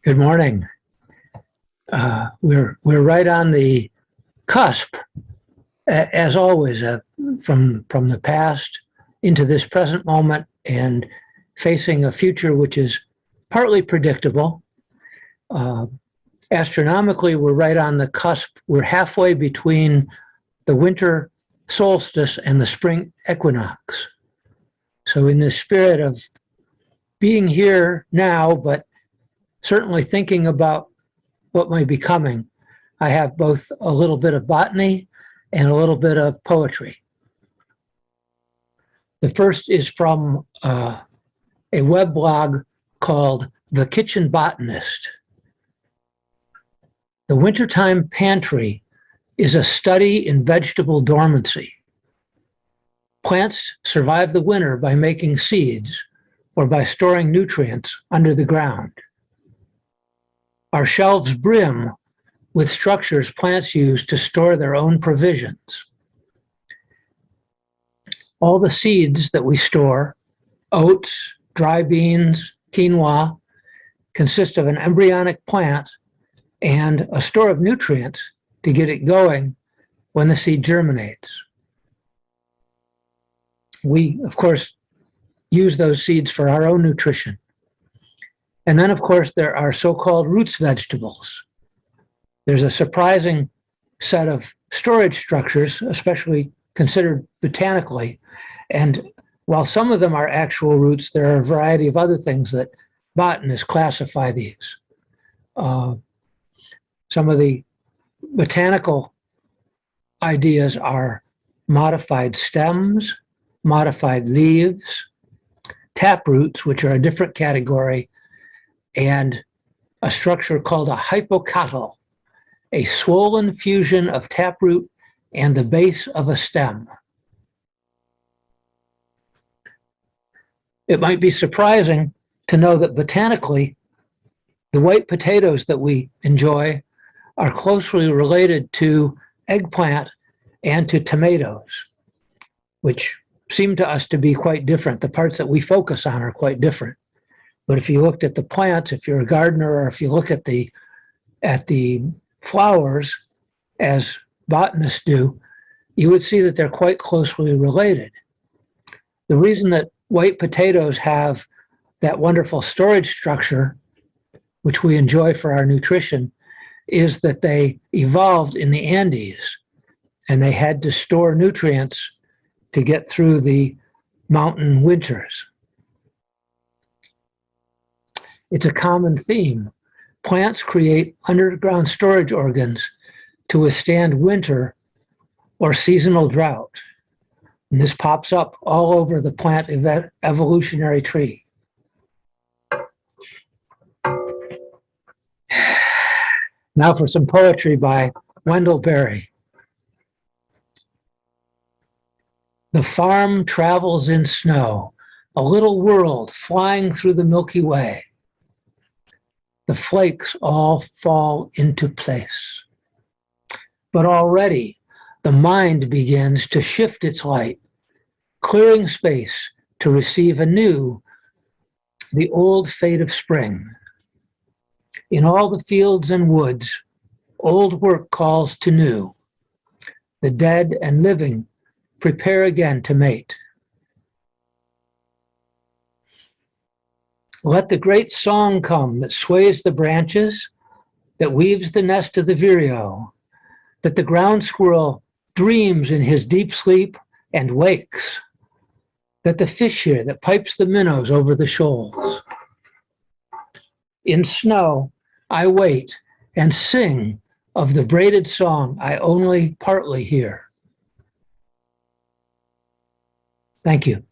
Good morning. We're right on the cusp, as always, from the past into this present moment and facing a future which is partly predictable. Astronomically, we're right on the cusp. We're halfway between the winter solstice and the spring equinox. So in the spirit of being here now, but certainly thinking about what might be coming, I have both a little bit of botany and a little bit of poetry. The first is from a weblog called The Kitchen Botanist. The wintertime pantry is a study in vegetable dormancy. Plants survive the winter by making seeds or by storing nutrients under the ground. Our shelves brim with structures plants use to store their own provisions. All the seeds that we store, oats, dry beans, quinoa, consist of an embryonic plant and a store of nutrients to get it going when the seed germinates. We, of course, use those seeds for our own nutrition. And then, of course, there are so-called roots vegetables. There's a surprising set of storage structures, especially considered botanically. And while some of them are actual roots, there are a variety of other things that botanists classify these. Some of the botanical ideas are modified stems, modified leaves, taproots, which are a different category, and a structure called a hypocotyl, a swollen fusion of taproot and the base of a stem. It might be surprising to know that botanically, the white potatoes that we enjoy are closely related to eggplant and to tomatoes, which seem to us to be quite different. The parts that we focus on are quite different. But if you looked at the plants, if you're a gardener, or if you look at the flowers, as botanists do, you would see that they're quite closely related. The reason that white potatoes have that wonderful storage structure, which we enjoy for our nutrition, is that they evolved in the Andes, and they had to store nutrients to get through the mountain winters. It's a common theme. Plants create underground storage organs to withstand winter or seasonal drought. And this pops up all over the plant evolutionary tree. Now for some poetry by Wendell Berry. The farm travels in snow, a little world flying through the Milky Way. The flakes all fall into place. But already the mind begins to shift its light, clearing space to receive anew the old fate of spring. In all the fields and woods, old work calls to new. The dead and living prepare again to mate. Let the great song come that sways the branches, that weaves the nest of the vireo, that the ground squirrel dreams in his deep sleep and wakes, that the fish hear that pipes the minnows over the shoals. In snow I wait and sing of the braided song I only partly hear. Thank you.